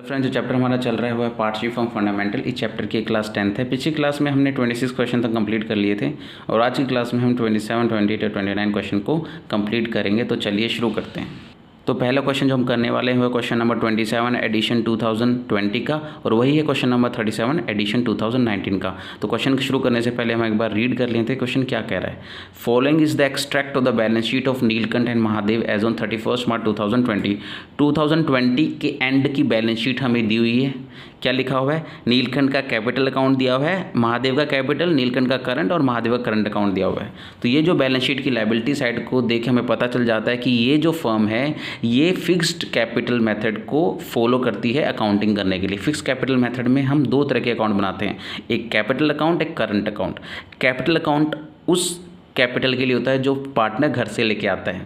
Friends, जो chapter हमारा चल रहा है वो है पार्ट 3 फ्रॉम फंडामेंटल। इस चैप्टर की क्लास 10th है। पिछली क्लास में हमने 26 क्वेश्चन तक कंप्लीट कर लिए थे और आज की क्लास में हम 27, 28 और 29 क्वेश्चन को कंप्लीट करेंगे। तो चलिए शुरू करते हैं। तो पहला क्वेश्चन जो हम करने वाले हैं वो क्वेश्चन नंबर 27 एडिशन 2020 का, और वही है क्वेश्चन नंबर 37 एडिशन 2019 का। तो क्वेश्चन शुरू करने से पहले हम एक बार रीड कर लेते हैं क्वेश्चन क्या कह रहा है। Following is the extract of the balance sheet of Neelkanth and Mahadev as on 31 March 2020। 2020 के एंड की बैलेंस शीट हमें दी हुई है। क्या लिखा हुआ है? नीलकंठ का कैपिटल अकाउंट दिया हुआ है, महादेव का कैपिटल, नीलकंठ का करंट और महादेव का करंट अकाउंट दिया हुआ है। तो ये जो बैलेंस शीट की लायबिलिटी साइड को देख हमें पता चल जाता है कि ये जो फर्म है ये फिक्स्ड कैपिटल मेथड को फॉलो करती है अकाउंटिंग करने के लिए। फिक्स्ड कैपिटल मेथड में हम दो तरह के अकाउंट बनाते हैं, एक कैपिटल अकाउंट, एक करंट अकाउंट। कैपिटल अकाउंट उस कैपिटल के लिए होता है जो पार्टनर घर से लेके आता है।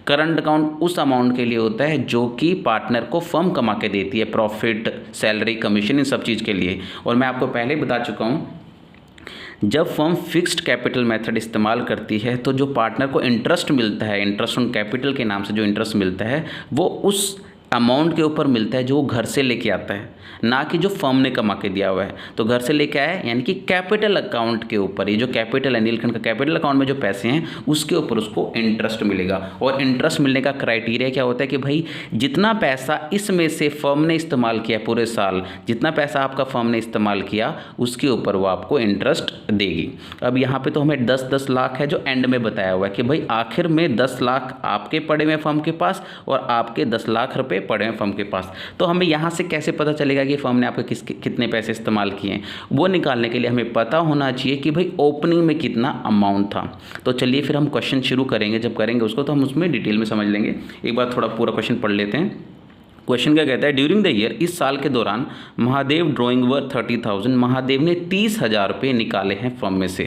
करंट अकाउंट उस अमाउंट के लिए होता है जो कि पार्टनर को फर्म कमा के देती है, प्रॉफिट, सैलरी, कमीशन, इन सब चीज़ के लिए। और मैं आपको पहले ही बता चुका हूँ, जब फर्म फिक्स्ड कैपिटल मेथड इस्तेमाल करती है तो जो पार्टनर को इंटरेस्ट मिलता है, इंटरेस्ट ऑन कैपिटल के नाम से जो इंटरेस्ट मिलता है वो उस अमाउंट के ऊपर मिलता है जो वो घर से लेके आता है, ना कि जो फर्म ने कमा के दिया हुआ है। तो घर से लेके आया यानी कि कैपिटल अकाउंट के ऊपर, ये जो कैपिटल है नीलकंठ का कैपिटल अकाउंट में जो पैसे हैं उसके ऊपर उसको इंटरेस्ट मिलेगा। और इंटरेस्ट मिलने का क्राइटेरिया क्या होता है कि भाई जितना पैसा इसमें से फर्म ने इस्तेमाल किया पूरे साल, जितना पैसा आपका फर्म ने इस्तेमाल किया उसके ऊपर वो आपको इंटरेस्ट देगी। अब यहाँ पर तो हमें 10-10 लाख है जो एंड में बताया हुआ है कि भाई आखिर में 10 लाख आपके पड़े हुए फर्म के पास और आपके 10 लाख रुपये पड़े हैं फर्म के पास। तो हमें यहाँ से कैसे पता चलेगा कि फर्म ने आपके कितने पैसे इस्तेमाल किए हैं? वो निकालने के लिए हमें पता होना चाहिए कि भाई ओपनिंग में कितना अमाउंट था। तो चलिए फिर हम क्वेश्चन शुरू करेंगे। जब करेंगे उसको तो हम उसमें डिटेल में समझ लेंगे। एक बार थोड़ा पूरा क्वेश्चन पढ़ लेते हैं। क्वेश्चन क्या कहता है? ड्यूरिंग द ईयर, इस साल के दौरान महादेव ड्राइंग वर्थ 30,000, महादेव ने 30,000 रुपये निकाले हैं फर्म में से।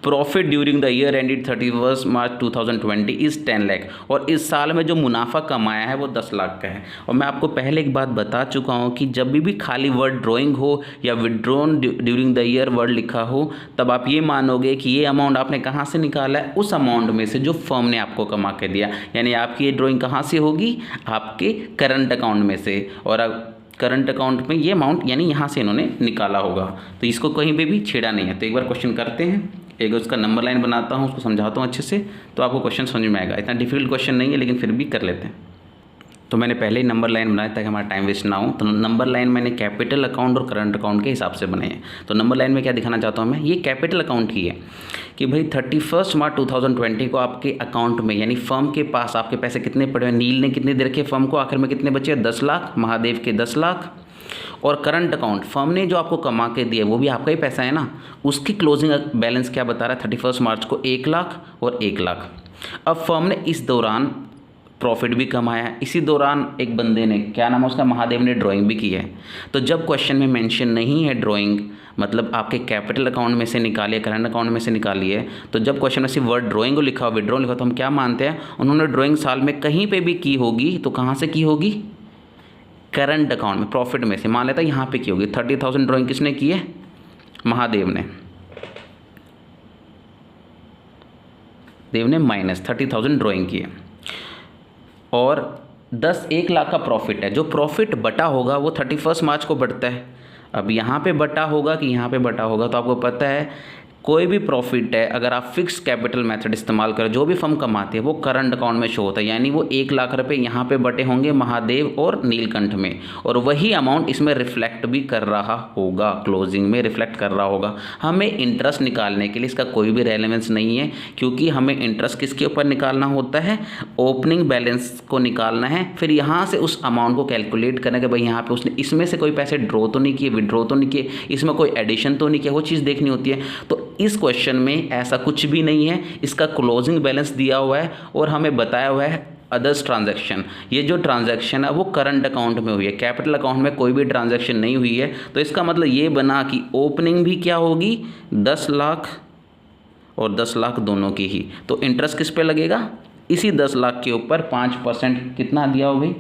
Profit during the year ended 31 March 2020 is 10 lakh, और इस साल में जो मुनाफा कमाया है वो 10 लाख का है। और मैं आपको पहले एक बात बता चुका हूँ कि जब भी खाली वर्ड ड्राइंग हो या withdrawn during the year word लिखा हो तब आप ये मानोगे कि ये अमाउंट आपने कहाँ से निकाला है? उस अमाउंट में से जो फर्म ने आपको कमा के दिया। यानी आपकी ये ड्राइंग कहाँ से होगी? आपके करंट अकाउंट में से। और करंट अकाउंट में ये अमाउंट यानी यहाँ से इन्होंने निकाला होगा। तो इसको कहीं पे भी छेड़ा नहीं है। तो एक बार क्वेश्चन करते हैं, एक उसका नंबर लाइन बनाता हूँ, उसको समझाता हूँ अच्छे से, तो आपको क्वेश्चन समझ में आएगा। इतना डिफिकल्ट क्वेश्चन नहीं है लेकिन फिर भी कर लेते हैं। तो मैंने पहले ही नंबर लाइन बनाया ताकि हमारा टाइम वेस्ट ना हो। तो नंबर लाइन मैंने कैपिटल अकाउंट और करंट अकाउंट के हिसाब से बनाए हैं। तो नंबर लाइन में क्या दिखाना चाहता हूँ मैं, ये कैपिटल अकाउंट ही है कि भाई 31 मार्च 2020 को आपके अकाउंट में यानी फर्म के पास आपके पैसे कितने पड़े हैं? नील ने कितने दे रखे फर्म को? आखिर में कितने बचे? 10 लाख, महादेव के 10 लाख। और करंट अकाउंट, फर्म ने जो आपको कमा के दिया वो भी आपका ही पैसा है ना, उसकी क्लोजिंग बैलेंस क्या बता रहा है? 31 मार्च को 1 लाख और 1 लाख। अब फर्म ने इस दौरान प्रॉफिट भी कमाया है, इसी दौरान एक बंदे ने, क्या नाम है उसका, महादेव ने ड्राइंग भी की है। तो जब क्वेश्चन में मेंशन नहीं है ड्राइंग, मतलब आपके कैपिटल अकाउंट में से निकालिए, करंट अकाउंट में से निकालिए, तो जब क्वेश्चन में सिर्फ वर्ड ड्राइंग को लिखा हो, विड्रॉ लिखा, तो हम क्या मानते हैं? उन्होंने ड्राइंग साल में कहीं पे भी की होगी तो कहाँ से की होगी? करंट अकाउंट में, प्रॉफिट में से। मान लेता है यहाँ पे की होगी। 30,000 ड्राइंग किसने की है? महादेव ने। देव ने माइनस 30,000 ड्राइंग की है और 1 लाख का प्रॉफिट है। जो प्रॉफिट बटा होगा वो 31 मार्च को बढ़ता है। अब यहाँ पे बटा होगा कि यहाँ पे बटा होगा, तो आपको पता है कोई भी प्रॉफिट है अगर आप फिक्स कैपिटल मेथड इस्तेमाल करें, जो भी फर्म कमाते हैं वो करंट अकाउंट में शो होता है। यानी वो 1 लाख रुपए यहाँ पे बटे होंगे महादेव और नीलकंठ में, और वही अमाउंट इसमें रिफ्लेक्ट भी कर रहा होगा, क्लोजिंग में रिफ्लेक्ट कर रहा होगा। हमें इंटरेस्ट निकालने के लिए इसका कोई भी रेलेवेंस नहीं है, क्योंकि हमें इंटरेस्ट किसके ऊपर निकालना होता है? ओपनिंग बैलेंस को निकालना है। फिर यहाँ से उस अमाउंट को कैलकुलेट करना कि भाई यहाँ पे उसने इसमें से कोई पैसे ड्रॉ तो नहीं किए, विड्रॉ तो नहीं किए, इसमें कोई एडिशन तो नहीं किया, वो चीज़ देखनी होती है। तो इस क्वेश्चन में ऐसा कुछ भी नहीं है। इसका क्लोजिंग बैलेंस दिया हुआ है और हमें बताया हुआ है अदर्स ट्रांजैक्शन। ये जो ट्रांजैक्शन है वो करंट अकाउंट में हुई है, कैपिटल अकाउंट में कोई भी ट्रांजैक्शन नहीं हुई है। तो इसका मतलब ये बना कि ओपनिंग भी क्या होगी? 10 लाख और 10 लाख दोनों की ही। तो इंटरेस्ट किस पे लगेगा? इसी 10 लाख के ऊपर 5% कितना दिया हो भाई?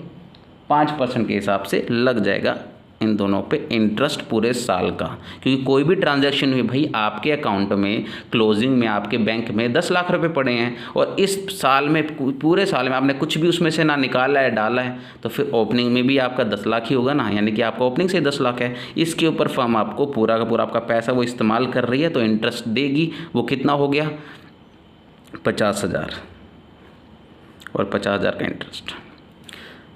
5% के हिसाब से लग जाएगा इन दोनों पे इंटरेस्ट पूरे साल का, क्योंकि कोई भी ट्रांजैक्शन हुई भाई आपके अकाउंट में क्लोजिंग में आपके बैंक में 10 लाख रुपए पड़े हैं और इस साल में पूरे साल में आपने कुछ भी उसमें से ना निकाला है डाला है, तो फिर ओपनिंग में भी आपका 10 लाख ही होगा ना, यानी कि आपका ओपनिंग से 10 लाख है, इसके ऊपर फर्म आपको पूरा का पूरा आपका पैसा वो इस्तेमाल कर रही है तो इंटरेस्ट देगी। वो कितना हो गया 50,000 और 50,000 का इंटरेस्ट,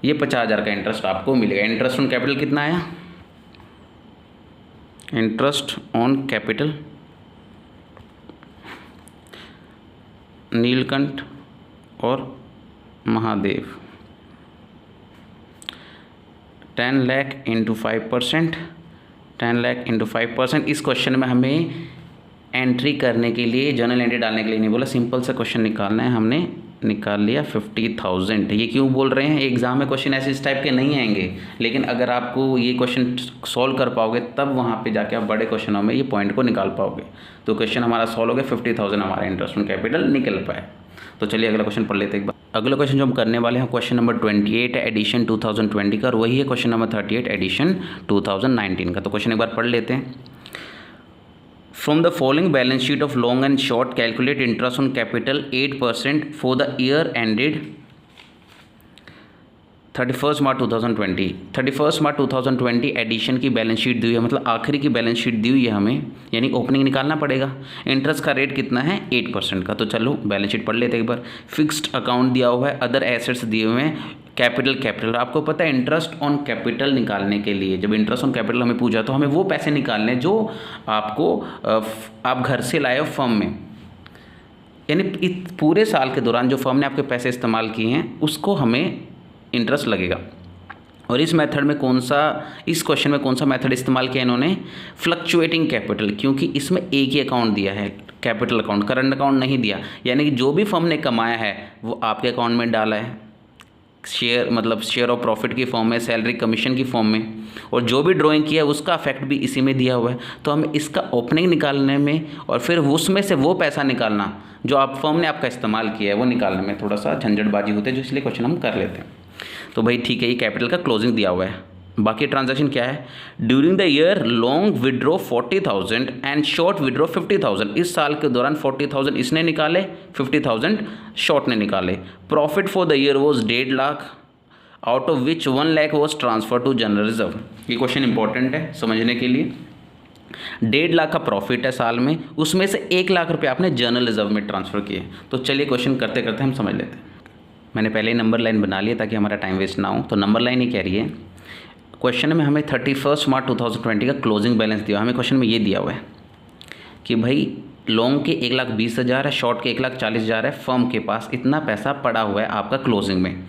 ये 50,000 का इंटरेस्ट आपको मिलेगा। इंटरेस्ट ऑन कैपिटल कितना आया, इंटरेस्ट ऑन कैपिटल नीलकंठ और महादेव 10 लाख इंटू 5%, 10 लाख इंटू 5%। इस क्वेश्चन में हमें एंट्री करने के लिए जर्नल एंट्री डालने के लिए नहीं बोला, सिंपल सा क्वेश्चन निकालना है, हमने निकाल लिया 50,000। ये क्यों बोल रहे हैं, एग्जाम में क्वेश्चन ऐसे इस टाइप के नहीं आएंगे, लेकिन अगर आपको ये क्वेश्चन सॉल्व कर पाओगे तब वहाँ पे जाके आप बड़े क्वेश्चनों में ये पॉइंट को निकाल पाओगे। तो क्वेश्चन हमारा सॉल्व हो गया, 50,000 हमारा इंटरेस्ट ऑन कैपिटल निकल पाए। तो चलिए अगला क्वेश्चन पढ़ लेते हैं एक बार। अगला क्वेश्चन जो हम करने वाले हैं क्वेश्चन नंबर 28 है एडिशन 2020 का, और वही है क्वेश्चन नंबर 38 एडिशन 2019 का। तो क्वेश्चन एक बार पढ़ लेते हैं। From the following balance sheet of long and short, calculate interest on capital 8% for the year ended 31 March 2020। 31 March 2020 edition की बैलेंस शीट दी हुई है, मतलब आखिरी की बैलेंस शीट दी हुई है हमें, यानी ओपनिंग निकालना पड़ेगा। इंटरेस्ट का रेट कितना है 8% का। तो चलो बैलेंस शीट पढ़ लेते हैं एक बार। फिक्स्ड अकाउंट दिया हुआ है, अदर एसेट्स दिए हुए हैं, कैपिटल आपको पता है इंटरेस्ट ऑन कैपिटल निकालने के लिए जब इंटरेस्ट ऑन कैपिटल हमें पूछा तो हमें वो पैसे निकालने जो आपको आप घर से लाए हो फर्म में, यानी पूरे साल के दौरान जो फर्म ने आपके पैसे इस्तेमाल किए हैं उसको हमें इंटरेस्ट लगेगा। और इस मेथड में कौन सा, इस क्वेश्चन में कौन सा मेथड इस्तेमाल किया इन्होंने, फ्लक्चुएटिंग कैपिटल, क्योंकि इसमें एक ही अकाउंट दिया है कैपिटल अकाउंट, करंट अकाउंट नहीं दिया, यानी कि जो भी फर्म ने कमाया है वो आपके अकाउंट में डाला है, शेयर मतलब शेयर ऑफ प्रॉफिट की फॉर्म में, सैलरी कमीशन की फॉर्म में, और जो भी ड्राइंग किया है उसका इफेक्ट भी इसी में दिया हुआ है। तो हमें इसका ओपनिंग निकालने में और फिर उसमें से वो पैसा निकालना जो आप फर्म ने आपका इस्तेमाल किया है वो निकालने में थोड़ा सा झंझटबाजी होती है, जो इसलिए क्वेश्चन हम कर लेते हैं। तो भाई ठीक है, ये कैपिटल का क्लोजिंग दिया हुआ है। बाकी ट्रांजैक्शन क्या है, during the year long withdraw 40,000 and short withdraw 50,000। इस साल के दौरान 40,000 इसने निकाले, 50,000 शॉर्ट ने निकाले। Profit for the year was 1.5 lakh, out of which 1 lakh was transfer to general reserve. ये क्वेश्चन इंपॉर्टेंट है समझने के लिए। 1.5 लाख का प्रॉफिट है साल में, उसमें से 1 लाख रुपये आपने जनरल रिजर्व में ट्रांसफ़र किए। तो चलिए क्वेश्चन करते करते हम समझ लेते हैं। मैंने पहले ही नंबर लाइन बना लिया ताकि हमारा टाइम वेस्ट ना हो। तो नंबर लाइन ही कह रही है, क्वेश्चन में हमें 31 मार्च 2020 का क्लोजिंग बैलेंस दिया, हमें क्वेश्चन में ये दिया हुआ है कि भाई लॉन्ग के 1,20,000 है, शॉर्ट के 1,40,000 है, फर्म के पास इतना पैसा पड़ा हुआ है आपका क्लोजिंग में।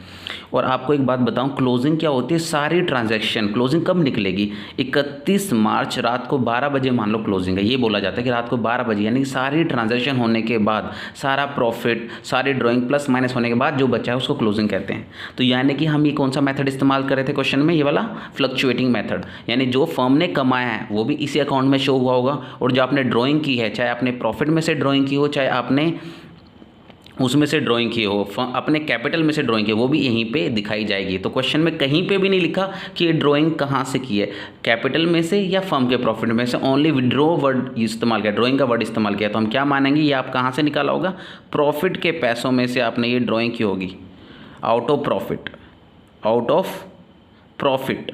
और आपको एक बात बताऊं, क्लोजिंग क्या होती है, सारी ट्रांजैक्शन क्लोजिंग कब निकलेगी, 31 मार्च रात को 12 बजे मान लो क्लोजिंग है, ये बोला जाता है कि रात को 12 बजे, यानी कि सारी ट्रांजैक्शन होने के बाद, सारा प्रॉफिट, सारी ड्राइंग प्लस माइनस होने के बाद जो बचा है उसको क्लोजिंग कहते हैं। तो यानी कि हम ये कौन सा मेथड इस्तेमाल कर रहे थे क्वेश्चन में, ये वाला फ्लक्चुएटिंग मेथड, यानी जो फर्म ने कमाया है वो भी इसी अकाउंट में शो हुआ होगा, और जो आपने ड्राइंग की है, चाहे आपने प्रॉफिट में से ड्राइंग की हो, चाहे आपने उसमें से ड्राइंग की हो, अपने कैपिटल में से ड्राइंग की, वो भी यहीं पे दिखाई जाएगी। तो क्वेश्चन में कहीं पे भी नहीं लिखा कि ये ड्राइंग कहाँ से की है, कैपिटल में से या फर्म के प्रॉफिट में से, ओनली विड्रॉ वर्ड इस्तेमाल किया, ड्राइंग का वर्ड इस्तेमाल किया। तो हम क्या मानेंगे, ये आप कहाँ से निकाला होगा, प्रॉफिट के पैसों में से आपने ये ड्राइंग की होगी, out of profit, out of profit,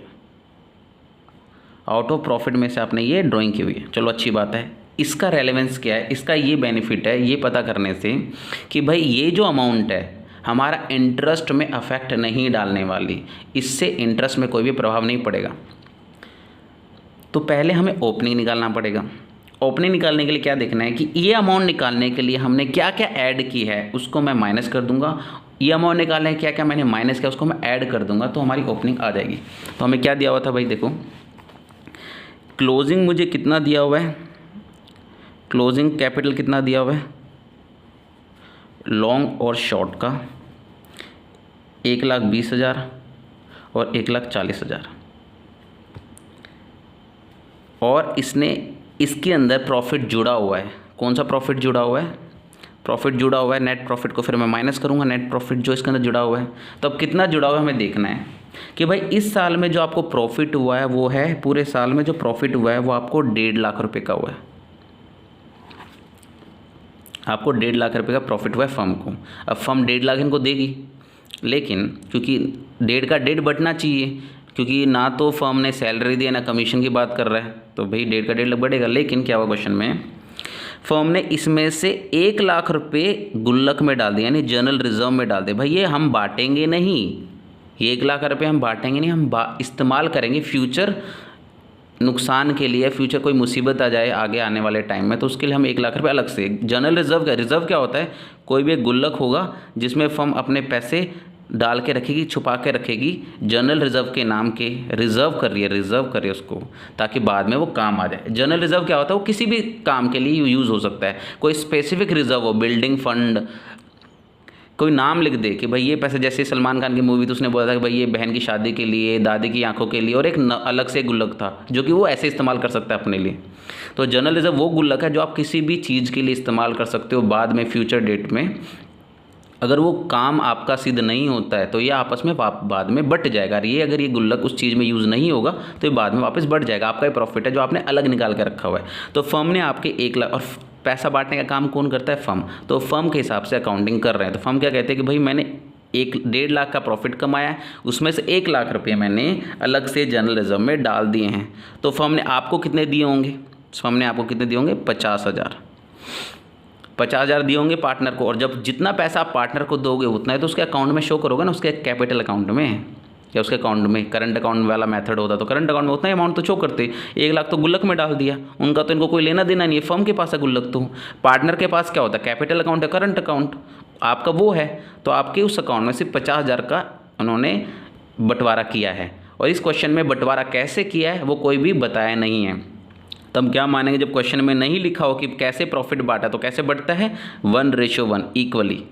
out of profit में से आपने ये ड्राइंग की हुई है। चलो अच्छी बात है। इसका रेलेवेंस क्या है, इसका ये बेनिफिट है ये पता करने से कि भाई ये जो अमाउंट है हमारा इंटरेस्ट में अफेक्ट नहीं डालने वाली, इससे इंटरेस्ट में कोई भी प्रभाव नहीं पड़ेगा। तो पहले हमें ओपनिंग निकालना पड़ेगा। ओपनिंग निकालने के लिए क्या देखना है कि ये अमाउंट निकालने के लिए हमने क्या क्या ऐड की है उसको मैं माइनस कर दूंगा, ये अमाउंट निकालने क्या क्या मैंने माइनस किया उसको मैं ऐड कर दूंगा, तो हमारी ओपनिंग आ जाएगी। तो हमें क्या दिया हुआ था भाई, देखो क्लोजिंग मुझे कितना दिया हुआ है, क्लोजिंग कैपिटल कितना दिया हुआ है लॉन्ग और शॉर्ट का, 1,20,000 और 1,40,000, और इसने इसके अंदर प्रॉफिट जुड़ा हुआ है। कौन सा प्रॉफिट जुड़ा हुआ है, प्रॉफिट जुड़ा हुआ है, नेट प्रॉफिट को फिर मैं माइनस करूंगा, नेट प्रॉफिट जो इसके अंदर जुड़ा हुआ है। तो अब कितना जुड़ा हुआ है हमें देखना है। कि भाई इस साल में जो आपको प्रॉफिट हुआ है वो है, पूरे साल में जो प्रॉफिट हुआ है वो आपको 1.5 लाख रुपए का हुआ है, आपको 1.5 लाख रुपए का प्रॉफिट हुआ है फर्म को। अब फर्म 1.5 लाख इनको देगी, लेकिन क्योंकि 1.5 का 1.5 बटना चाहिए, क्योंकि ना तो फर्म ने सैलरी दी है ना कमीशन की बात कर रहा है, तो भाई 1.5 का 1.5 लाख बढ़ेगा। लेकिन क्या हुआ क्वेश्चन में, फर्म ने इसमें से 1 लाख रुपये गुल्लक में डाल दिए, यानी जनरल रिजर्व में डाल दिए। भाई ये हम बांटेंगे नहीं, ये 1 लाख रुपये हम बांटेंगे नहीं, हम इस्तेमाल करेंगे फ्यूचर नुकसान के लिए, फ्यूचर कोई मुसीबत आ जाए आगे आने वाले टाइम में, तो उसके लिए हम 1 लाख रुपये अलग से। जनरल रिजर्व क्या होता है, कोई भी एक गुल्लक होगा जिसमें फर्म अपने पैसे डाल के रखेगी, छुपा के रखेगी, जनरल रिजर्व के नाम के, रिजर्व कर रही है उसको, ताकि बाद में वो काम आ जाए। जनरल रिजर्व क्या होता है, वो किसी भी काम के लिए यूज़ हो सकता है। कोई स्पेसिफिक रिजर्व हो, बिल्डिंग फंड, कोई नाम लिख दे कि भाई ये पैसे, जैसे सलमान खान की मूवी तो उसने बोला था कि भाई ये बहन की शादी के लिए, दादी की आंखों के लिए, और एक अलग से गुल्लक था जो कि वो ऐसे इस्तेमाल कर सकता है अपने लिए। तो जनरल रिजर्व वो गुल्लक है जो आप किसी भी चीज़ के लिए इस्तेमाल कर सकते हो बाद में, फ्यूचर डेट में। अगर वो काम आपका सिद्ध नहीं होता है तो ये आपस में बाद में बट जाएगा। अगर ये गुल्लक उस चीज़ में यूज़ नहीं होगा तो ये बाद में वापस बढ़ जाएगा, आपका ही प्रॉफिट है जो आपने अलग निकाल के रखा हुआ है। तो फर्म ने आपके 1 लाख, और पैसा बांटने का काम कौन करता है, फर्म। तो फर्म के हिसाब से अकाउंटिंग कर रहे हैं। तो फर्म क्या कहते हैं कि भाई मैंने 1.5 लाख का प्रॉफिट कमाया है, उसमें से 1 लाख रुपये मैंने अलग से जनरल रिजर्व में डाल दिए हैं। तो फर्म ने आपको कितने दिए होंगे, फर्म ने आपको कितने दिए होंगे, 50,000 दिए होंगे पार्टनर को। और जब जितना पैसा आप पार्टनर को दोगे उतना है तो उसके अकाउंट में शो करोगे ना, उसके कैपिटल अकाउंट में या उसके अकाउंट में। करंट अकाउंट वाला मेथड होता तो करंट अकाउंट में उतना ही अमाउंट तो शो करते। 1 लाख तो गुल्लक में डाल दिया, उनका तो इनको कोई लेना देना नहीं है, फर्म के पास है गुल्लक। तो पार्टनर के पास क्या होता है, कैपिटल अकाउंट है, करंट अकाउंट आपका वो है। तो आपके उस अकाउंट में सिर्फ 50,000 का उन्होंने बंटवारा किया है। और इस क्वेश्चन में बंटवारा कैसे किया है वो कोई भी बताया नहीं है। तब क्या मानेंगे, जब क्वेश्चन में नहीं लिखा हो कि कैसे प्रॉफिट बांटा, तो कैसे बढ़ता है, 1:1 इक्वली,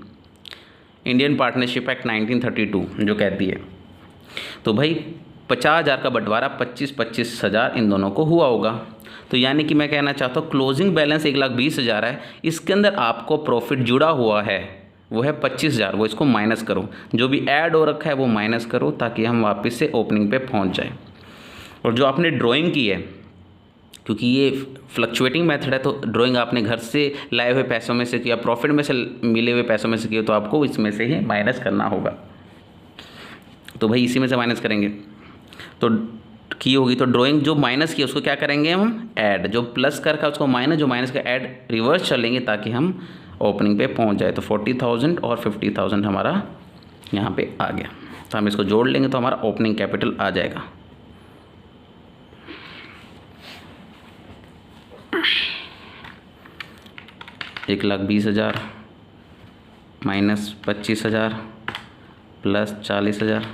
इंडियन पार्टनरशिप एक्ट 1932 जो कहती है। तो भाई 50,000 का बंटवारा 25,000 इन दोनों को हुआ होगा। तो यानी कि मैं कहना चाहता हूँ क्लोजिंग बैलेंस 1,20,000 है, इसके अंदर आपको प्रॉफिट जुड़ा हुआ है वो है 25,000, वो इसको माइनस करो, जो भी ऐड हो रखा है वो माइनस करो, ताकि हम वापस से ओपनिंग पे पहुँच जाए। और जो आपने ड्राइंग की है, क्योंकि ये फ्लक्चुएटिंग मेथड है, तो ड्राइंग आपने घर से लाए हुए पैसों में से किया, प्रॉफिट में से मिले हुए पैसों में से किया, तो आपको इसमें से ही माइनस करना होगा। तो भाई इसी में से माइनस करेंगे तो की होगी। तो ड्राइंग जो माइनस की उसको क्या करेंगे हम, ऐड, जो प्लस कर उसको माइनस, जो माइनस का ऐड, रिवर्स चलेंगे ताकि हम ओपनिंग पे पहुंच जाए। तो 40,000 और 50,000 हमारा यहाँ पे आ गया। तो हम इसको जोड़ लेंगे तो हमारा ओपनिंग कैपिटल आ जाएगा। $1,20,000 minus 25,000 plus 40,000,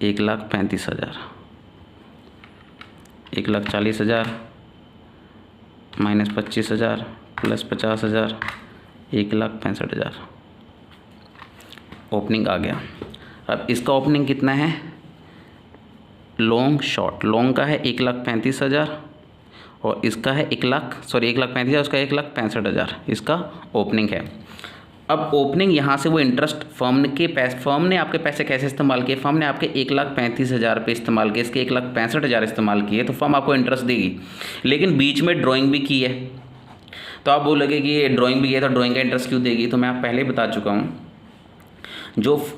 1,35,000। 1,40,000 minus 25,000 plus 50,000, 1,65,000 opening आ गया। अब इसका ओपनिंग कितना है, लॉन्ग शॉर्ट, लॉन्ग का है 1,35,000 और इसका है 1,35,000, उसका 1,65,000 इसका ओपनिंग है। अब ओपनिंग यहाँ से वो इंटरेस्ट फर्म ने आपके पैसे कैसे इस्तेमाल किए, फर्म ने आपके 1,35,000 पे इस्तेमाल किए, इसके 1,65,000 इस्तेमाल किए, तो फर्म आपको इंटरेस्ट देगी। लेकिन बीच में ड्राइंग भी की है, तो आप बोलोगे कि ये ड्राइंग भी है तो ड्राइंग का इंटरेस्ट क्यों देगी। तो मैं आप पहले ही बता चुका हूँ, जो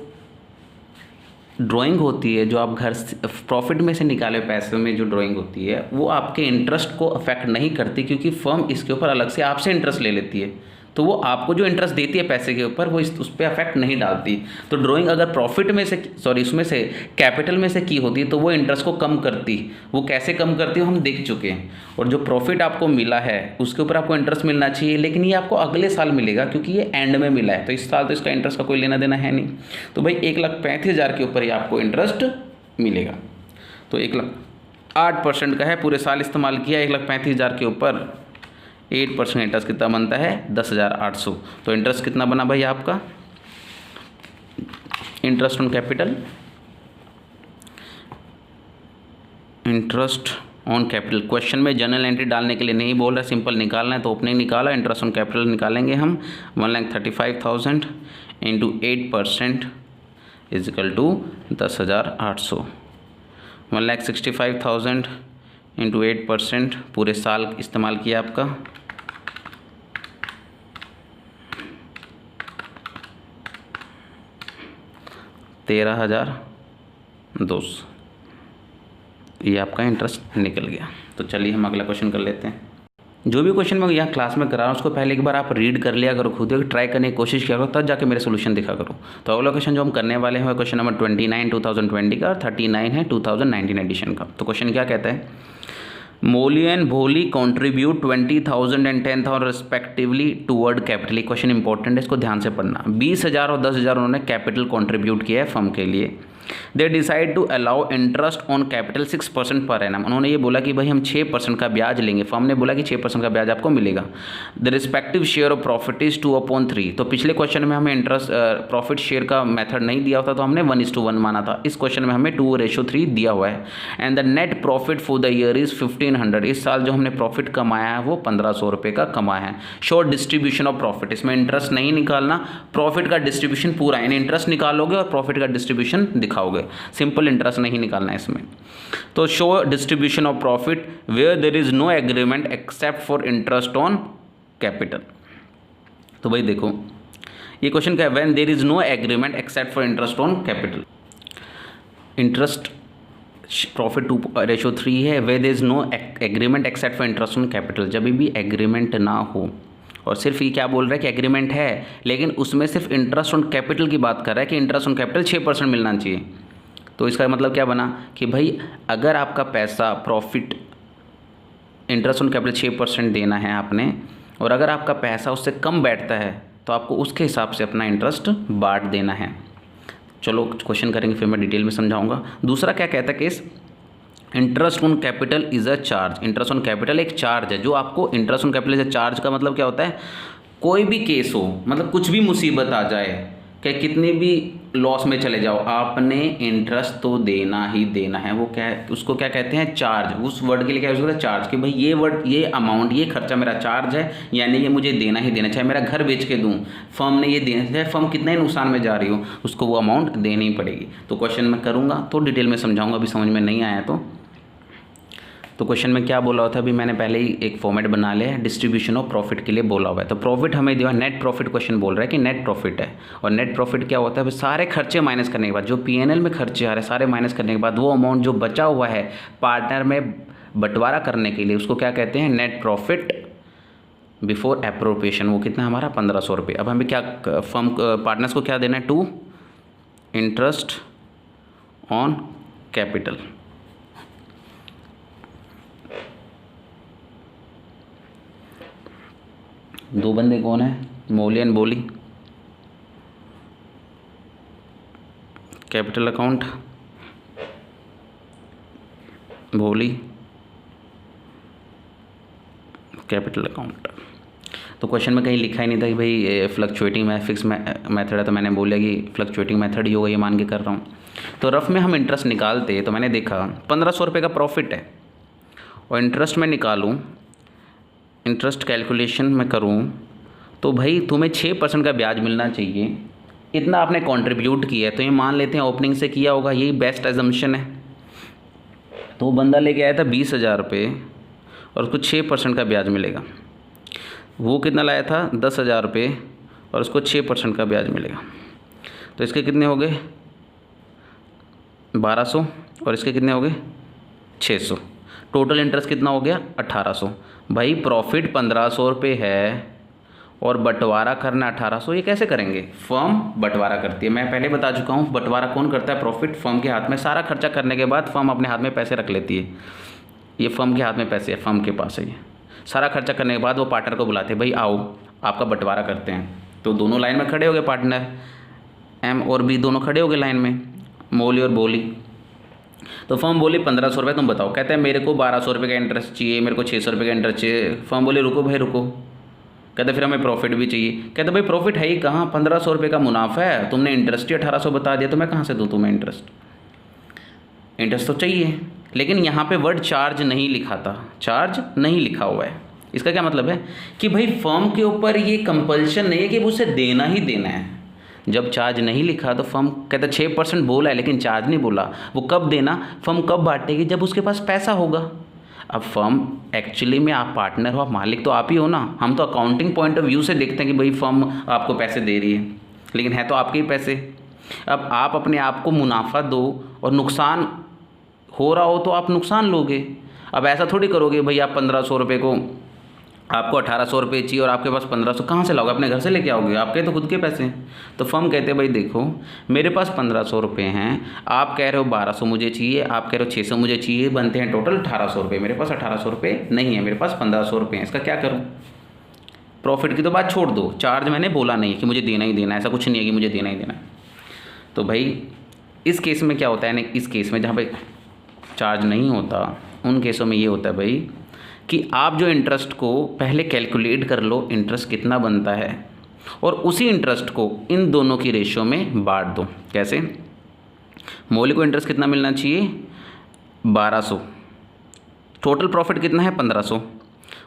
ड्राइंग होती है, जो आप घर से प्रॉफिट में से निकाले पैसों में जो ड्राइंग होती है, वो आपके इंटरेस्ट को अफेक्ट नहीं करती, क्योंकि फर्म इसके ऊपर अलग से आपसे इंटरेस्ट ले लेती है। तो वो आपको जो इंटरेस्ट देती है पैसे के ऊपर, वो उस पर अफेक्ट नहीं डालती। तो ड्राइंग अगर प्रॉफिट में से उसमें से कैपिटल में से की होती तो वो इंटरेस्ट को कम करती। वो कैसे कम करती हो हम देख चुके हैं। और जो प्रॉफिट आपको मिला है उसके ऊपर आपको इंटरेस्ट मिलना चाहिए, लेकिन ये आपको अगले साल मिलेगा, क्योंकि ये एंड में मिला है। तो इस साल तो इसका इंटरेस्ट का कोई लेना देना है नहीं। तो भाई 1,35,000 के ऊपर ही आपको इंटरेस्ट मिलेगा। तो 8% का है, पूरे साल इस्तेमाल किया 1,35,000 के ऊपर, 8% इंटरेस्ट कितना बनता है, 10,800। तो इंटरेस्ट कितना बना भाई आपका, interest on capital, interest on capital. Question में जनरल एंट्री डालने के लिए नहीं बोल रहा, सिंपल निकालना है। तो ओपनिंग निकाला, इंटरेस्ट ऑन कैपिटल निकालेंगे हम, 1,35,000 इंटू 8%, इजिकल टू 10,800। 1,65,000 इंटू 8% पूरे साल इस्तेमाल किया आपका, 13,200। ये आपका इंटरेस्ट निकल गया। तो चलिए हम अगला क्वेश्चन कर लेते हैं। जो भी क्वेश्चन मैं यहाँ क्लास में करा रहा हूँ उसको पहले एक बार आप रीड कर लिया करो, खुद ट्राई करने की कोशिश किया करो, तब जाके मेरे सोल्यूशन दिखा करो। तो अगला क्वेश्चन जो हम करने वाले हैं क्वेश्चन नंबर 29 2020 का और 39 है 2019 एडिशन का। तो क्वेश्चन क्या कहता है, मोली एंड भोली contribute 20,000 and 10,000 respectively toward capital. Question important है, इसको ध्यान से पढ़ना। 20,000 और 10,000 उन्होंने कैपिटल कॉन्ट्रीब्यूट किया है फर्म के लिए। They decide to allow interest on capital 6% per annum. उन्होंने ये बोला कि भाई हम 6% का ब्याज लेंगे। फर्म ने बोला कि 6% का ब्याज आपको मिलेगा। The respective share of profit is 2/3। तो पिछले क्वेश्चन में हमें इंटरेस्ट प्रॉफिट शेयर का मेथड नहीं दिया होता तो हमने 1:1 माना था। इस क्वेश्चन में हमें 2:3 दिया हुआ है। And the net profit for the year is 1,500। इस साल जो हमने प्रॉफिट कमाया है वो 1,500 रुपये का कमाया है। Show distribution of profit. इसमें इंटरेस्ट नहीं निकालना, प्रॉफिट का डिस्ट्रीब्यूशन पूरा, यानी इंटरेस्ट निकालोगे और प्रॉफिट का डिस्ट्रीब्यूशन दिखाओगे, सिंपल इंटरेस्ट नहीं निकालना है इसमें। तो show distribution of profit where there is no agreement except for interest on capital. तो भाई देखो ये क्वेश्चन क्या है, when there is no agreement except for interest on capital. Interest profit 2:3 है, where there is no agreement except for interest on capital. जब भी agreement ना हो, और सिर्फ ये क्या बोल रहा है कि एग्रीमेंट है लेकिन उसमें सिर्फ इंटरेस्ट ऑन कैपिटल की बात कर रहा है कि इंटरेस्ट ऑन कैपिटल 6% मिलना चाहिए। तो इसका मतलब क्या बना कि भाई अगर आपका पैसा प्रॉफिट इंटरेस्ट ऑन कैपिटल 6% देना है आपने, और अगर आपका पैसा उससे कम बैठता है तो आपको उसके हिसाब से अपना इंटरेस्ट बांट देना है। चलो क्वेश्चन करेंगे फिर मैं डिटेल में समझाऊंगा। दूसरा क्या कहता है case, interest on capital is a charge. Interest on capital एक चार्ज है जो आपको, interest on capital is a charge का मतलब क्या होता है, कोई भी केस हो, मतलब कुछ भी मुसीबत आ जाए कि कितने भी लॉस में चले जाओ, आपने इंटरेस्ट तो देना ही देना है। वो क्या है, उसको क्या कहते हैं, चार्ज। उस वर्ड के लिए क्या यूज़ करते हैं, चार्ज। कि भाई ये वर्ड, ये अमाउंट, ये खर्चा मेरा चार्ज है, यानी ये मुझे देना ही देना। चाहे मेरा घर बेच के दूँ, फर्म ने ये देना, चाहे फर्म कितना ही नुकसान में जा रही हो, उसको वो अमाउंट देनी ही पड़ेगी। तो क्वेश्चन मैं करूँगा तो डिटेल में समझाऊँगा, अभी समझ में नहीं आया तो क्वेश्चन में क्या बोला हुआ था, अभी मैंने पहले ही एक फॉर्मेट बना लिया है, डिस्ट्रीब्यूशन ऑफ प्रॉफिट के लिए बोला हुआ है। तो प्रॉफिट हमें दिया, नेट प्रॉफिट क्वेश्चन बोल रहा है कि नेट प्रॉफिट है। और नेट प्रॉफिट क्या होता है, सारे खर्चे माइनस करने के बाद, जो पीएनएल में खर्चे आ रहे हैं सारे माइनस करने के बाद वो अमाउंट जो बचा हुआ है पार्टनर में बंटवारा करने के लिए, उसको क्या कहते हैं, नेट प्रॉफिट बिफोर एप्रोप्रिएशन। वो कितना हमारा 1,500 रुपये। अब हमें क्या फर्म पार्टनर्स को क्या देना है, 2 इंटरेस्ट ऑन कैपिटल। दो बंदे कौन है, मोली एंड बोली। कैपिटल अकाउंट भोली, कैपिटल अकाउंट। तो क्वेश्चन में कहीं लिखा ही नहीं था कि भाई फ्लक्चुएटिंग फिक्स मेथड है, तो मैंने बोला कि फ्लक्चुएटिंग मेथड ही होगा, ये मान के कर रहा हूँ। तो रफ में हम इंटरेस्ट निकालते तो मैंने देखा 1,500 रुपये का प्रॉफिट है, और इंटरेस्ट में निकालूँ, इंटरेस्ट कैलकुलेशन में करूँ तो भाई तुम्हें 6% का ब्याज मिलना चाहिए। इतना आपने कंट्रीब्यूट किया है, तो ये मान लेते हैं ओपनिंग से किया होगा, यही बेस्ट एजम्पशन है। तो वो बंदा लेके आया था 20,000 रुपये और उसको 6% का ब्याज मिलेगा। वो कितना लाया था, 10,000 रुपये और उसको 6% का ब्याज मिलेगा। तो इसके कितने हो गए 1200 और इसके कितने हो गए 600। टोटल इंटरेस्ट कितना हो गया 1800। भाई प्रॉफिट 1,500 रुपये है और बंटवारा करना 1800, ये कैसे करेंगे, फर्म बंटवारा करती है। मैं पहले बता चुका हूँ बंटवारा कौन करता है, प्रॉफिट फर्म के हाथ में। सारा खर्चा करने के बाद फर्म अपने हाथ में पैसे रख लेती है, ये फर्म के हाथ में पैसे है, फर्म के पास है ये। सारा खर्चा करने के बाद वो पार्टनर को बुलाते हैं, भाई आओ आपका बंटवारा करते हैं। तो दोनों लाइन में खड़े हो गए, पार्टनर एम और बी दोनों खड़े हो गए लाइन में, मोली और बोली। तो फर्म बोली 1,500 रुपये तुम बताओ। कहते हैं मेरे को 1,200 रुपये का इंटरेस्ट चाहिए, मेरे को 600 रुपये का इंटरेस्ट चाहिए। फर्म बोली रुको भाई रुको। कहते फिर हमें प्रॉफिट भी चाहिए। कहते भाई प्रॉफिट है ही कहाँ, 1,500 रुपये का मुनाफा है, तुमने इंटरेस्ट ही 1800 बता दिया, तो मैं कहाँ से दूँ तुम्हें इंटरेस्ट। इंटरेस्ट तो चाहिए, लेकिन यहाँ पे वर्ड चार्ज नहीं लिखा था, चार्ज नहीं लिखा हुआ है। इसका क्या मतलब है कि भाई फर्म के ऊपर ये कंपल्शन नहीं है कि उसे देना ही देना है। जब चार्ज नहीं लिखा तो फर्म कहता 6% बोला है लेकिन चार्ज नहीं बोला। वो कब देना, फर्म कब बांटेगी, जब उसके पास पैसा होगा। अब फर्म एक्चुअली में आप पार्टनर हो, आप मालिक तो आप ही हो ना। हम तो अकाउंटिंग पॉइंट ऑफ व्यू से देखते हैं कि भाई फर्म आपको पैसे दे रही है, लेकिन है तो आपके ही पैसे। अब आप अपने आप को मुनाफा दो और नुकसान हो रहा हो तो आप नुकसान लोगे। अब ऐसा थोड़ी करोगे भाई आप 1500 रुपये को आपको 1800 रुपये चाहिए और आपके पास 1500 कहाँ से लाओगे, अपने घर से लेके आओगे, आपके तो खुद के पैसे हैं। तो फर्म कहते हैं भाई देखो मेरे पास 1500 रुपये हैं, आप कह रहे हो 1200 मुझे चाहिए, आप कह रहे हो 600 मुझे चाहिए, बनते हैं टोटल 1800 रुपये। मेरे पास 1800 रुपये नहीं है, मेरे पास 1500 रुपये हैं, इसका क्या करूँ। प्रॉफिट की तो बात छोड़ दो, चार्ज मैंने बोला नहीं कि मुझे देना ही देना है, ऐसा कुछ नहीं है कि मुझे देना ही देना है। तो भाई इस केस में क्या होता है ना, इस केस में जहाँ पे चार्ज नहीं होता उन केसों में ये होता है भाई कि आप जो इंटरेस्ट को पहले कैलकुलेट कर लो इंटरेस्ट कितना बनता है और उसी इंटरेस्ट को इन दोनों की रेशियो में बांट दो। कैसे, मौलिक को इंटरेस्ट कितना मिलना चाहिए 1200, टोटल प्रॉफिट कितना है 1500,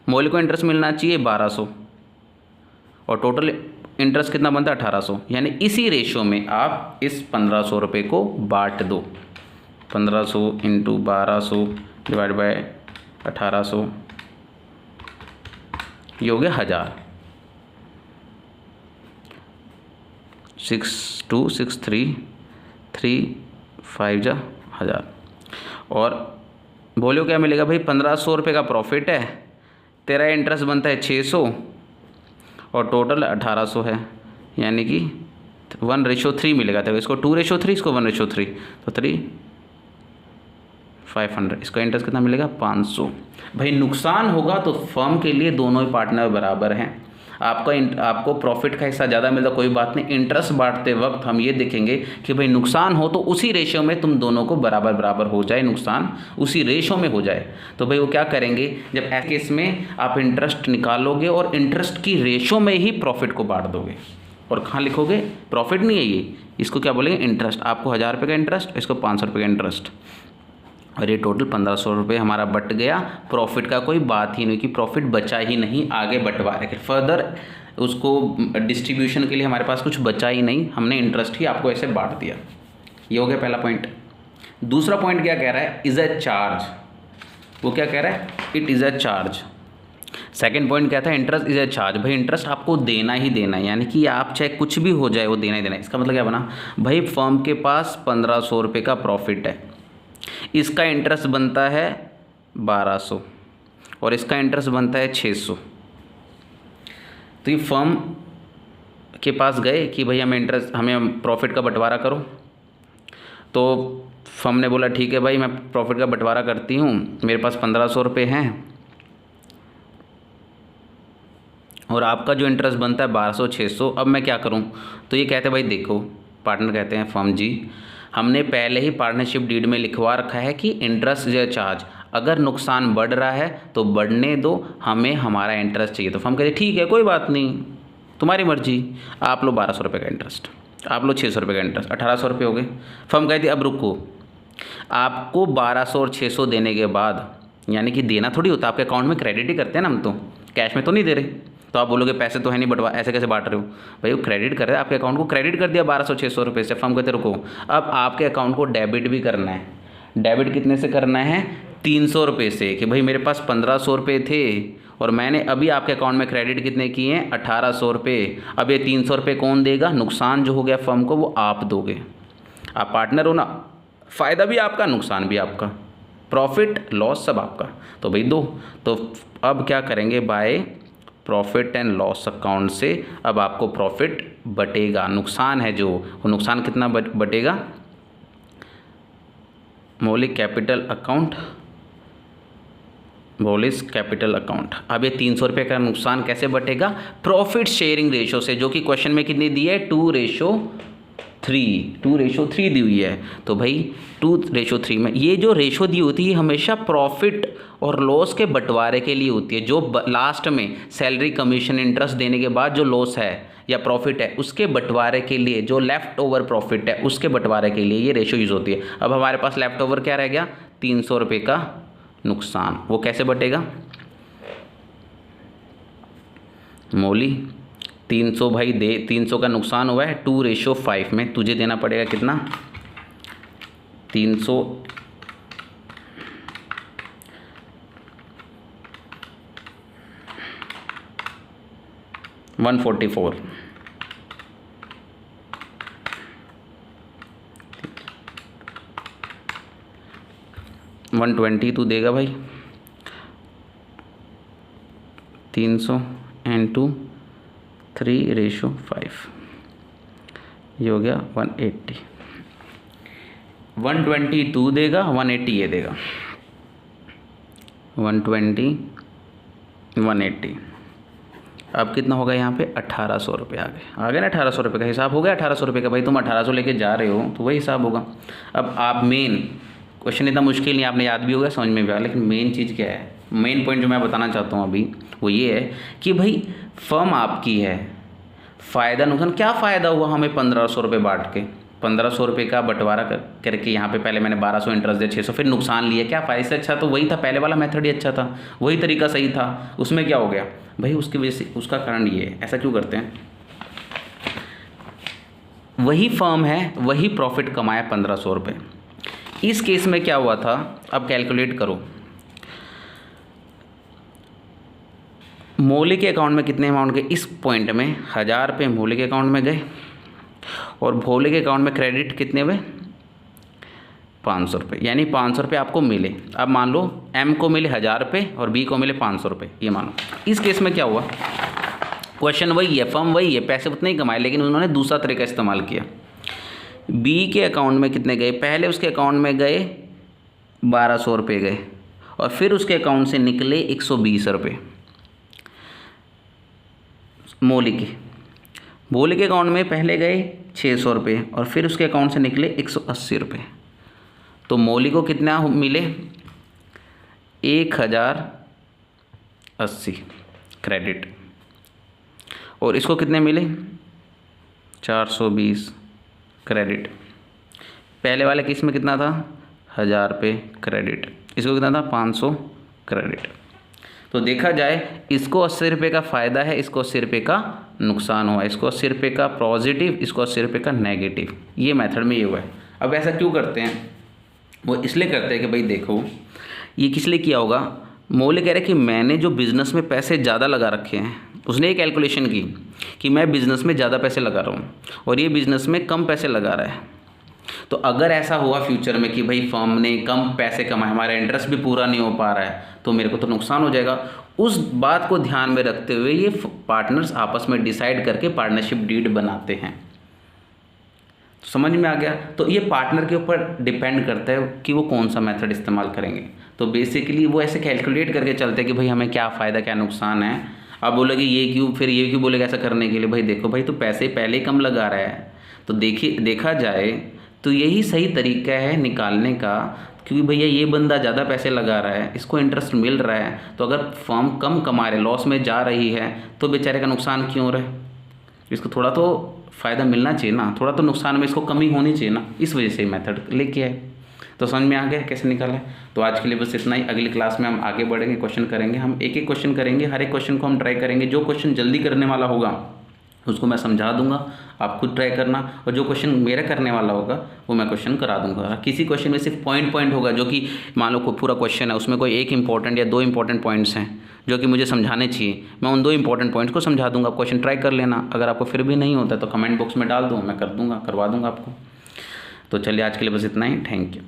मौलिक को इंटरेस्ट मिलना चाहिए 1200 और टोटल इंटरेस्ट कितना बनता है 1800। यानी इसी रेशियो में आप इस 1500 रुपये को बांट दो। 1500 इंटू 1200 डिवाइड बाय 1800, ये हो गया 1000। 6263 और बोलो क्या मिलेगा भाई 1500 रुपये का प्रॉफिट है, तेरा इंटरेस्ट बनता है 600 और टोटल 1800 है, यानी कि 1:3 मिलेगा। तो इसको 2:3, इसको 1:3, तो 500। इसका इंटरेस्ट कितना मिलेगा 500। भाई नुकसान होगा तो फर्म के लिए दोनों ही पार्टनर बराबर हैं। आपको प्रॉफिट का हिस्सा ज़्यादा मिलता कोई बात नहीं, इंटरेस्ट बांटते वक्त हम ये देखेंगे कि भाई नुकसान हो तो उसी रेशियो में तुम दोनों को बराबर बराबर हो जाए, नुकसान उसी रेशियो में हो जाए। तो भाई वो क्या करेंगे, जब ऐसे केस में आप इंटरेस्ट निकालोगे और इंटरेस्ट की रेशियो में ही प्रॉफिट को बांट दोगे। और कहाँ लिखोगे, प्रॉफिट नहीं है ये, इसको क्या बोलेंगे इंटरेस्ट। आपको 1000 रुपये का इंटरेस्ट, इसको 500 रुपये का इंटरेस्ट, और ये टोटल 1500 रुपये हमारा बट गया। प्रॉफिट का कोई बात ही नहीं कि प्रॉफिट बचा ही नहीं, आगे बंटवा रहे फर्दर उसको डिस्ट्रीब्यूशन के लिए हमारे पास कुछ बचा ही नहीं, हमने इंटरेस्ट ही आपको ऐसे बांट दिया। ये हो गया पहला पॉइंट। दूसरा पॉइंट क्या कह रहा है, इज़ अ चार्ज। वो क्या कह रहा है, it is a charge. Second point क्या था, इंटरेस्ट इज़ अ चार्ज। भाई इंटरेस्ट आपको देना ही देना है, यानी कि आप चाहे कुछ भी हो जाए वो देना ही देना है। इसका मतलब क्या बना, भाई फर्म के पास 1500 रुपये का प्रॉफिट है, इसका इंटरेस्ट बनता है 1200 और इसका इंटरेस्ट बनता है 600। तो ये फर्म के पास गए कि भाई हमें प्रॉफिट का बंटवारा करो। तो फर्म ने बोला ठीक है भाई मैं प्रॉफिट का बंटवारा करती हूँ, मेरे पास 1500 रुपये हैं और आपका जो इंटरेस्ट बनता है 1200 600। अब मैं क्या करूँ, तो ये कहते हैं भाई देखो, पार्टनर कहते हैं फर्म जी हमने पहले ही पार्टनरशिप डीड में लिखवा रखा है कि इंटरेस्ट या चार्ज, अगर नुकसान बढ़ रहा है तो बढ़ने दो, हमें हमारा इंटरेस्ट चाहिए। तो फर्म कहते ठीक है कोई बात नहीं, तुम्हारी मर्जी, आप लो 1200 रुपये का इंटरेस्ट, आप लो 600 रुपये का इंटरेस्ट, 1800 रुपये हो गए। फर्म कहती अब रुको, आपको 1200 और 600 देने के बाद, यानी कि देना थोड़ी होता, आपके अकाउंट में क्रेडिट ही करते हैं ना, हम तो कैश में तो नहीं दे रहे। तो आप बोलोगे पैसे तो है नहीं बंटवा, ऐसे कैसे बांट रहे हो, भाई वो क्रेडिट कर रहे हैं, आपके अकाउंट को क्रेडिट कर दिया 1200-600 रुपये से। फर्म कहते रुको, अब आपके अकाउंट को डेबिट भी करना है। डेबिट कितने से करना है, 300 रुपये से, कि भाई मेरे पास 1500 रुपये थे और मैंने अभी आपके अकाउंट में क्रेडिट कितने किए हैं 1800 रुपये। अब ये 300 रुपये कौन देगा, नुकसान जो हो गया फर्म को वो आप दोगे। आप पार्टनर हो ना, फ़ायदा भी आपका नुकसान भी आपका, प्रॉफिट लॉस सब आपका, तो भाई दो। तो अब क्या करेंगे, by profit and loss account से अब आपको प्रॉफिट बटेगा, नुकसान है जो वो नुकसान कितना बटेगा, मौलिक कैपिटल अकाउंट, मौलिक कैपिटल अकाउंट। अब ये 300 रुपये का नुकसान कैसे बटेगा, प्रॉफिट शेयरिंग रेशो से, जो कि क्वेश्चन में कितनी दी है 2:3 दी हुई है। तो भाई 2:3 में ये जो रेशो दी होती है हमेशा प्रॉफिट और लॉस के बंटवारे के लिए होती है। जो लास्ट में सैलरी कमीशन इंटरेस्ट देने के बाद जो लॉस है या प्रॉफिट है उसके बंटवारे के लिए, जो लेफ़्ट ओवर प्रॉफिट है उसके बंटवारे के लिए ये रेशो यूज़ होती है। अब हमारे पास लेफ़्ट ओवर क्या रह गया, 300 रुपये का नुकसान, वो कैसे बटेगा, मौली 300 भाई दे, 300 का नुकसान हुआ है 2:5 में, तुझे देना पड़ेगा कितना 300 144 120 तू देगा भाई 300 × 3:5 ये हो गया 180। 120 तू देगा 180 ये देगा 120 180। अब कितना होगा यहाँ पे 1800 रुपये आ गए ना। 1800 रुपये का हिसाब हो गया। 1800 रुपये का भाई तुम 1800 लेके जा रहे हो तो वही हिसाब होगा। अब आप मेन क्वेश्चन इतना मुश्किल नहीं, आपने याद भी होगा समझ में भी आएगा, लेकिन मेन चीज़ क्या है, मेन पॉइंट जो मैं बताना चाहता हूँ अभी वो ये है कि भाई फर्म आपकी है, फ़ायदा नुकसान क्या फ़ायदा हुआ हमें 1500 रुपये बांट के, 1500 रुपये का बंटवारा करके यहाँ पे पहले मैंने 1200 इंटरेस्ट दिया 600 फिर नुकसान लिया, क्या फ़ायदा से अच्छा तो वही था, पहले वाला मेथड ही अच्छा था, वही तरीका सही था। उसमें क्या हो गया भाई, उसकी वजह से उसका कारण ये है। ऐसा क्यों करते हैं, वही फर्म है वही प्रॉफिट कमाया 1500 रुपये। इस केस में क्या हुआ था, अब कैलकुलेट करो, मौलिक के अकाउंट में कितने अमाउंट गए, इस पॉइंट में 1000 रुपये मौलिक के अकाउंट में गए और भोले के अकाउंट में क्रेडिट कितने हुए 500 रुपये, यानी 500 रुपये आपको मिले। अब मान लो एम को मिले 1000 रुपये और बी को मिले 500 रुपये, ये मानो। इस केस में क्या हुआ, क्वेश्चन वही है, फर्म वही है, पैसे उतने ही कमाए, लेकिन उन्होंने दूसरा तरीका इस्तेमाल किया। बी के अकाउंट में कितने गए, पहले उसके अकाउंट में गए 1200 रुपये गए और फिर उसके अकाउंट से निकले 120 रुपये मौलिक के। भोले के अकाउंट में पहले गए 600 रुपये और फिर उसके अकाउंट से निकले 180 रुपये। तो मौलिक को कितना मिले 1080 क्रेडिट और इसको कितने मिले 420 क्रेडिट। पहले वाले केस में कितना था 1000 रुपये क्रेडिट, इसको कितना था 500 क्रेडिट। तो देखा जाए इसको 80 रुपये का फ़ायदा है, इसको 80 रुपये का नुकसान हुआ, इसको 80 रुपये का पॉजिटिव, इसको 80 रुपये का नेगेटिव। ये मेथड में ये हुआ है। अब ऐसा क्यों करते हैं, वो इसलिए करते हैं कि भाई देखो ये किस लिए किया होगा, मौलिक कह रहे कि मैंने जो बिज़नेस में पैसे ज़्यादा लगा रखे हैं, उसने ये कैलकुलेशन की कि मैं बिज़नेस में ज़्यादा पैसे लगा रहा हूँ और ये बिज़नेस में कम पैसे लगा रहा है। तो अगर ऐसा हुआ फ्यूचर में कि भाई फर्म ने कम पैसे कमाए, हमारा इंटरेस्ट भी पूरा नहीं हो पा रहा है, तो मेरे को तो नुकसान हो जाएगा। उस बात को ध्यान में रखते हुए ये पार्टनर्स आपस में डिसाइड करके पार्टनरशिप डीड बनाते हैं। समझ में आ गया। तो ये पार्टनर के ऊपर डिपेंड करता है कि वो कौन सा मेथड इस्तेमाल करेंगे। तो बेसिकली वो ऐसे कैलकुलेट करके चलते हैं कि भाई हमें क्या फ़ायदा क्या नुकसान है। अब बोलोगे ये क्यों, फिर ये क्यों बोलेगा ऐसा करने के लिए, भाई देखो भाई तो पैसे पहले ही कम लगा रहा है, तो देखा जाए तो यही सही तरीका है निकालने का, क्योंकि भैया ये बंदा ज़्यादा पैसे लगा रहा है, इसको इंटरेस्ट मिल रहा है, तो अगर फर्म कम कमा रहे लॉस में जा रही है तो बेचारे का नुकसान क्यों हो रहा है, इसको थोड़ा तो फ़ायदा मिलना चाहिए ना, थोड़ा तो नुकसान में इसको कमी होनी चाहिए ना। इस वजह से मेथड लेके आए। तो समझ में आ गया कैसे निकाला है। तो आज के लिए बस इतना ही। अगली क्लास में हम आगे बढ़ेंगे, क्वेश्चन करेंगे, हम एक एक क्वेश्चन करेंगे, हर एक क्वेश्चन को हम ट्राई करेंगे। जो क्वेश्चन जल्दी करने वाला होगा उसको मैं समझा दूंगा, आप खुद ट्राई करना, और जो क्वेश्चन मेरा करने वाला होगा वो मैं क्वेश्चन करा दूंगा। किसी क्वेश्चन में सिर्फ पॉइंट होगा, जो कि मान लो कोई पूरा क्वेश्चन है उसमें कोई एक इंपॉर्टेंट या 2 इंपॉर्टेंट पॉइंट्स हैं जो कि मुझे समझाने चाहिए, मैं उन 2 इंपॉर्टेंट पॉइंट्स को समझा दूंगा। क्वेश्चन ट्राई कर लेना, अगर आपको फिर भी नहीं होता तो कमेंट बॉक्स में डाल दूँ, मैं करवा दूँगा आपको। तो चलिए आज के लिए बस इतना ही। Thank you.